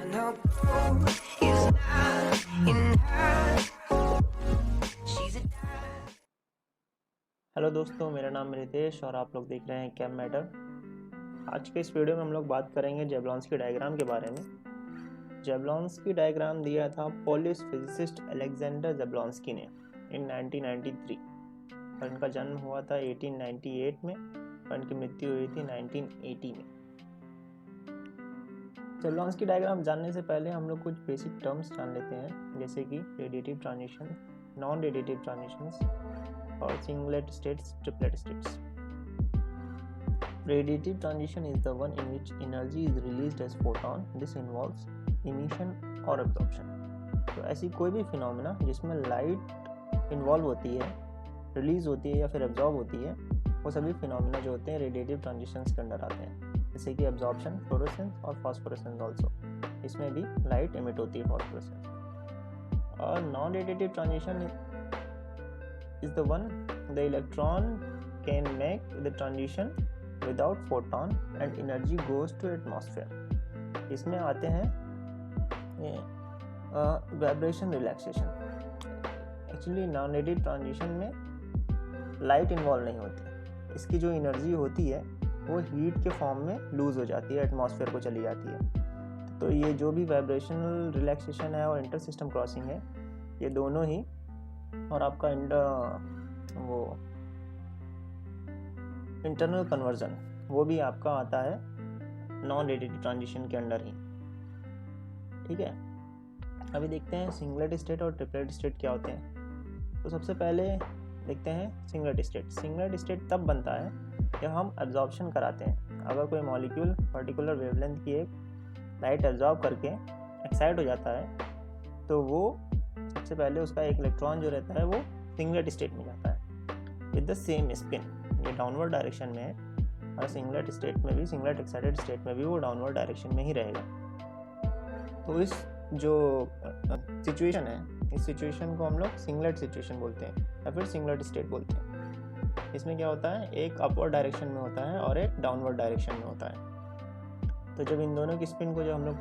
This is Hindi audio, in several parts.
No gold is not in her. She's a diamond. Hello दोस्तों, मेरा नाम रितेश और आप लोग देख रहे हैं कैम मैटर। आज के इस वीडियो में हम लोग बात करेंगे जेबलॉन्स्की डायग्राम के बारे में। जेबलॉन्स्की डायग्राम दिया था पोलिश फिजिसिस्ट अलेक्जेंडर जेबलॉन्स्की ने इन 1993 और इनका जन्म हुआ था 1898 में और इनकी मृत्यु हुई थी 1980 में। जेबलॉन्स्की डायग्राम जानने से पहले हम लोग कुछ बेसिक टर्म्स जान लेते हैं, जैसे कि radiative transition, non radiative transitions और singlet states, triplet states. Radiative transition is the one in which energy is released as photon. This involves emission or absorption. तो ऐसी कोई भी फिनोमेना जिसमें लाइट इन्वॉल्व होती है, रिलीज होती है या फिर एब्जॉर्ब होती है, वो सभी फिनोमेना जो होते हैं रेडिएटिव ट्रांजिशंस के अंडर आते हैं, जैसे कि एब्जॉर्प्शन, फ्लोरोसेंस और फॉस्फोरेसेंस ऑल्सो। इसमें भी लाइट एमिट होती है फॉस्फोरेसेंस। और non radiative transition is the one the electron can make the transition without photon and energy goes to atmosphere। इसमें आते हैं vibration relaxation. Actually non radiative transition में लाइट इन्वॉल्व नहीं होती, इसकी जो एनर्जी होती है वो हीट के फॉर्म में लूज हो जाती है, एटमॉस्फेयर को चली जाती है। तो ये जो भी वाइब्रेशनल रिलैक्सेशन है और इंटर सिस्टम क्रॉसिंग है, ये दोनों ही, और आपका वो इंटरनल कन्वर्जन, वो भी आपका आता है नॉन रेडिएटिव ट्रांजिशन के अंडर ही। ठीक है, अभी देखते हैं सिंगलेट स्टेट और ट्रिपलेट स्टेट क्या होते हैं। तो सबसे पहले देखते हैं सिंगलेट स्टेट। सिंगलेट स्टेट तब बनता है जब हम एब्जॉर्प्शन कराते हैं। अगर कोई मॉलिक्यूल पर्टिकुलर वेवलेंथ की एक लाइट एब्जॉर्ब करके एक्साइट हो जाता है, तो वो सबसे पहले उसका एक इलेक्ट्रॉन जो रहता है वो सिंगलेट स्टेट में जाता है विद द सेम स्पिन। ये डाउनवर्ड डायरेक्शन में है और सिंगलेट स्टेट में भी, सिंगलेट एक्साइटेड स्टेट में भी वो डाउनवर्ड डायरेक्शन में ही रहेगा। तो इस जो सिचुएशन है, इस सिचुएशन को हम लोग सिंगलेट सिचुएशन बोलते हैं या फिर सिंगलेट स्टेट बोलते हैं। इसमें क्या होता है, एक अपवर्ड डायरेक्शन में होता है और एक डाउनवर्ड डायरेक्शन में होता है। तो जब इन दोनों की स्पिन को जब हम लोग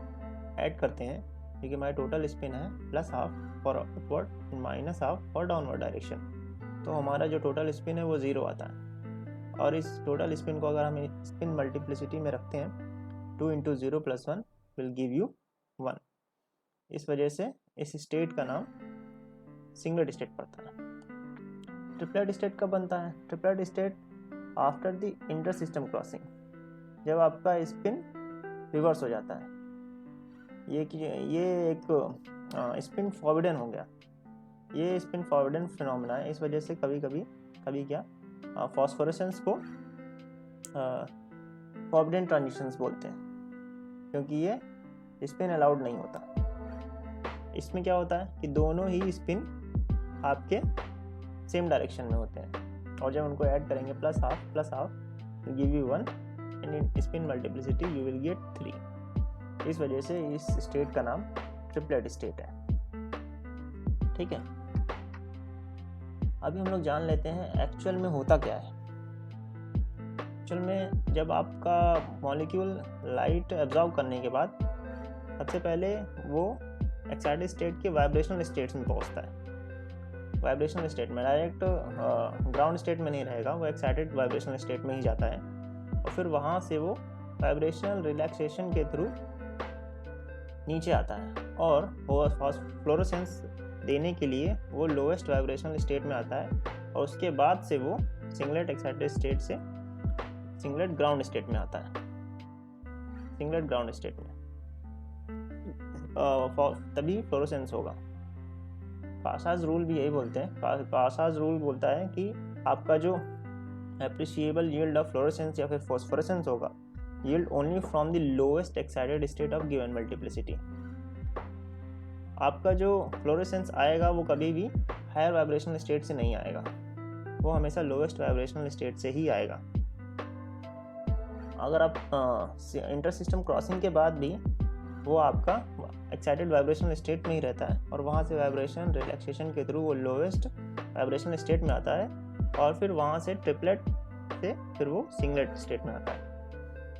ऐड करते हैं, क्योंकि हमारी टोटल स्पिन है plus half for upward minus half for downward direction, तो हमारा जो टोटल स्पिन है वो ज़ीरो आता है। और इस टोटल स्पिन को अगर हम स्पिन मल्टीप्लिसिटी में रखते हैं, 2 × 0 + 1 विल गिव यू 1। इस वजह से इस स्टेट का नाम सिंगलेट स्टेट पड़ता है। ट्रिपलेट स्टेट कब बनता है? Triplet state after the inter system crossing, जब आपका स्पिन रिवर्स हो जाता है। ये एक स्पिन फॉरवर्डन हो गया। ये स्पिन फॉरवर्डन फिनोमेना है। इस वजह से कभी क्या फॉस्फोरेसेंस को फॉरवर्डन ट्रांजिशंस बोलते हैं, क्योंकि ये स्पिन अलाउड नहीं होता। इसमें क्या होता है कि दोनों ही स्पिन आपके सेम डायरेक्शन में होते हैं, और जब उनको ऐड करेंगे plus half give you 1 and in spin multiplicity you will get 3। इस वजह से इस स्टेट का नाम ट्रिपलेट स्टेट है। ठीक है, अभी हम लोग जान लेते हैं एक्चुअल में होता क्या है। एक्चुअल में जब आपका मॉलिक्यूल लाइट एब्जॉर्ब करने के बाद सबसे पहले वो एक्साइटेड स्टेट के वाइब्रेशनल स्टेट्स में पहुंचता है। वाइब्रेशनल स्टेट में डायरेक्ट ग्राउंड स्टेट में नहीं रहेगा, वो एक्साइटेड वाइब्रेशनल स्टेट में ही जाता है, और फिर वहाँ से वो वाइब्रेशनल रिलैक्सेशन के थ्रू नीचे आता है, और फ्लोरोसेंस देने के लिए वो लोएस्ट वाइब्रेशनल स्टेट में आता है, और उसके बाद से वो सिंगलेट एक्साइटेड स्टेट से सिंगलेट ग्राउंड स्टेट में आता है। सिंगलेट ग्राउंड स्टेट में तभी फ्लोरोसेंस होगा। पासाज रूल भी यही बोलते हैं। पासाज रूल बोलता है कि आपका जो एप्रिशिएबल यील्ड ऑफ फ्लोरोसेंस या फिर फॉस्फोरेसेंस होगा, yield only from the lowest excited state of given multiplicity। आपका जो फ्लोरेसेंस आएगा वो कभी भी हायर वाइब्रेशनल स्टेट से नहीं आएगा, वो हमेशा लोएस्ट वाइब्रेशनल स्टेट से ही आएगा। अगर आप इंटर सिस्टम क्रॉसिंग के बाद भी वो आपका एक्साइटेड वाइब्रेशनल स्टेट में ही रहता है, और वहाँ से वाइब्रेशन रिलैक्सेशन के थ्रू वो लोएस्ट वाइब्रेशनल स्टेट में आता है, और फिर वहाँ से ट्रिपलेट से फिर वो सिंगलेट स्टेट में आता है,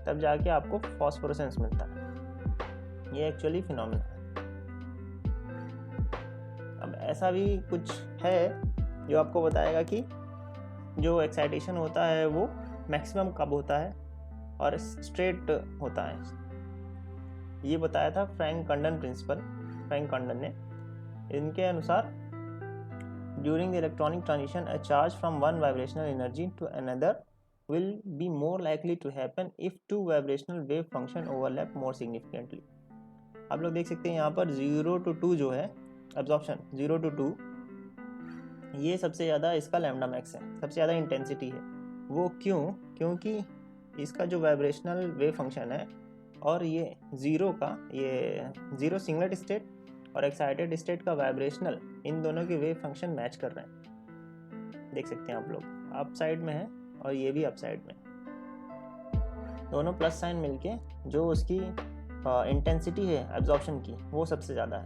तब जाके आपको फॉस्फोरेसेंस मिलता है। ये एक्चुअली फिनोमेना है। अब ऐसा भी कुछ है जो आपको बताएगा कि जो एक्साइटेशन होता है वो मैक्सिमम कब होता है और स्ट्रेट होता है। ये बताया था Franck Condon principle, Franck Condon ने। इनके अनुसार during the electronic transition a charge from one vibrational energy to another will be more likely to happen if two vibrational wave function overlap more significantly। आप लोग देख सकते हैं यहाँ पर 0 to 2 जो है एब्जॉर्प्शन 0 to 2, ये सबसे ज़्यादा इसका लैम्डा मैक्स है, सबसे ज़्यादा इंटेंसिटी है। वो क्यों? क्योंकि इसका जो वाइब्रेशनल वेव फंक्शन है और ये जीरो सिंगलेट स्टेट और एक्साइटेड स्टेट का वाइब्रेशनल, इन दोनों के वेव फंक्शन मैच कर रहे हैं। देख सकते हैं आप लोग, अप साइड में है और ये भी अप साइड में, दोनों प्लस साइन मिलके जो उसकी इंटेंसिटी है एब्जॉर्प्शन की वो सबसे ज़्यादा है।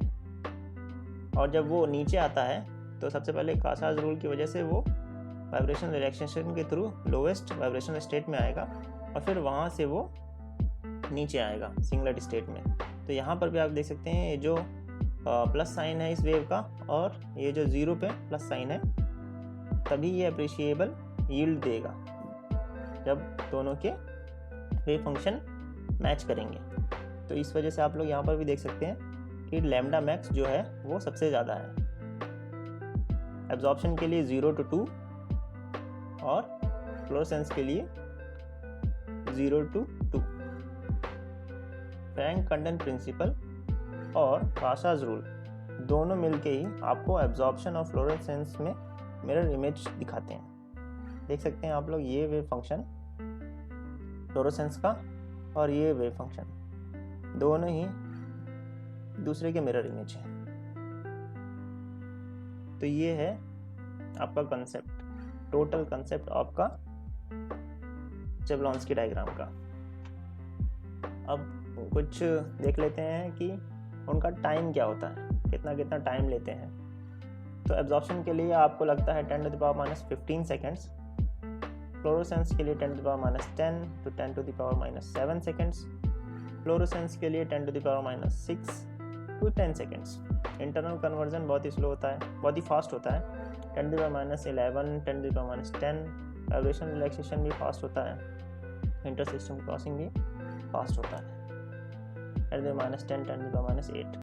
और जब वो नीचे आता है तो सबसे पहले कासाज रूल की वजह से वो वाइब्रेशन रिलैक्सेशन के थ्रू लोवेस्ट वाइब्रेशन स्टेट में आएगा और फिर वहाँ से वो नीचे आएगा सिंगलेट स्टेट में। तो यहाँ पर भी आप देख सकते हैं ये जो प्लस साइन है इस वेव का और ये जो 0 पे प्लस साइन है, तभी ये अप्रिशिएबल यील्ड देगा जब दोनों के वेव फंक्शन मैच करेंगे। तो इस वजह से आप लोग यहाँ पर भी देख सकते हैं कि लैम्डा मैक्स जो है वो सबसे ज़्यादा है एब्जॉर्प्शन के लिए 0 to 2 और फ्लोरोसेंस के लिए 0 to 2। फ्रैंक कंडन प्रिंसिपल और कासाज रूल दोनों मिलके ही आपको एब्जॉर्प्शन और फ्लोरोसेंस में मिरर इमेज दिखाते हैं। देख सकते हैं आप लोग ये वेव फंक्शन फ्लोरोसेंस का और ये वेव फंक्शन दोनों ही दूसरे के मिरर इमेज है। तो ये है आपका कंसेप्ट, टोटल कंसेप्ट आपका चेबलॉन्स्की डायग्राम का। अब कुछ देख लेते हैं कि उनका टाइम क्या होता है, कितना कितना टाइम लेते हैं। तो एब्जॉर्प्शन के लिए आपको लगता है 10⁻15 सेकेंड्स, फ्लोरोसेंस के लिए 10⁻10 to 10⁻7 सेकेंड्स, फ्लोरोसेंस के लिए 10⁻6 to 10 सेकेंड्स। इंटरनल कन्वर्जन बहुत ही स्लो होता है, बहुत ही फास्ट होता है, 10⁻11 10⁻10। वाइब्रेशन रिलैक्सेशन भी फास्ट होता है, इंटर सिस्टम क्रॉसिंग भी फास्ट होता है, 10⁻10 10⁻8।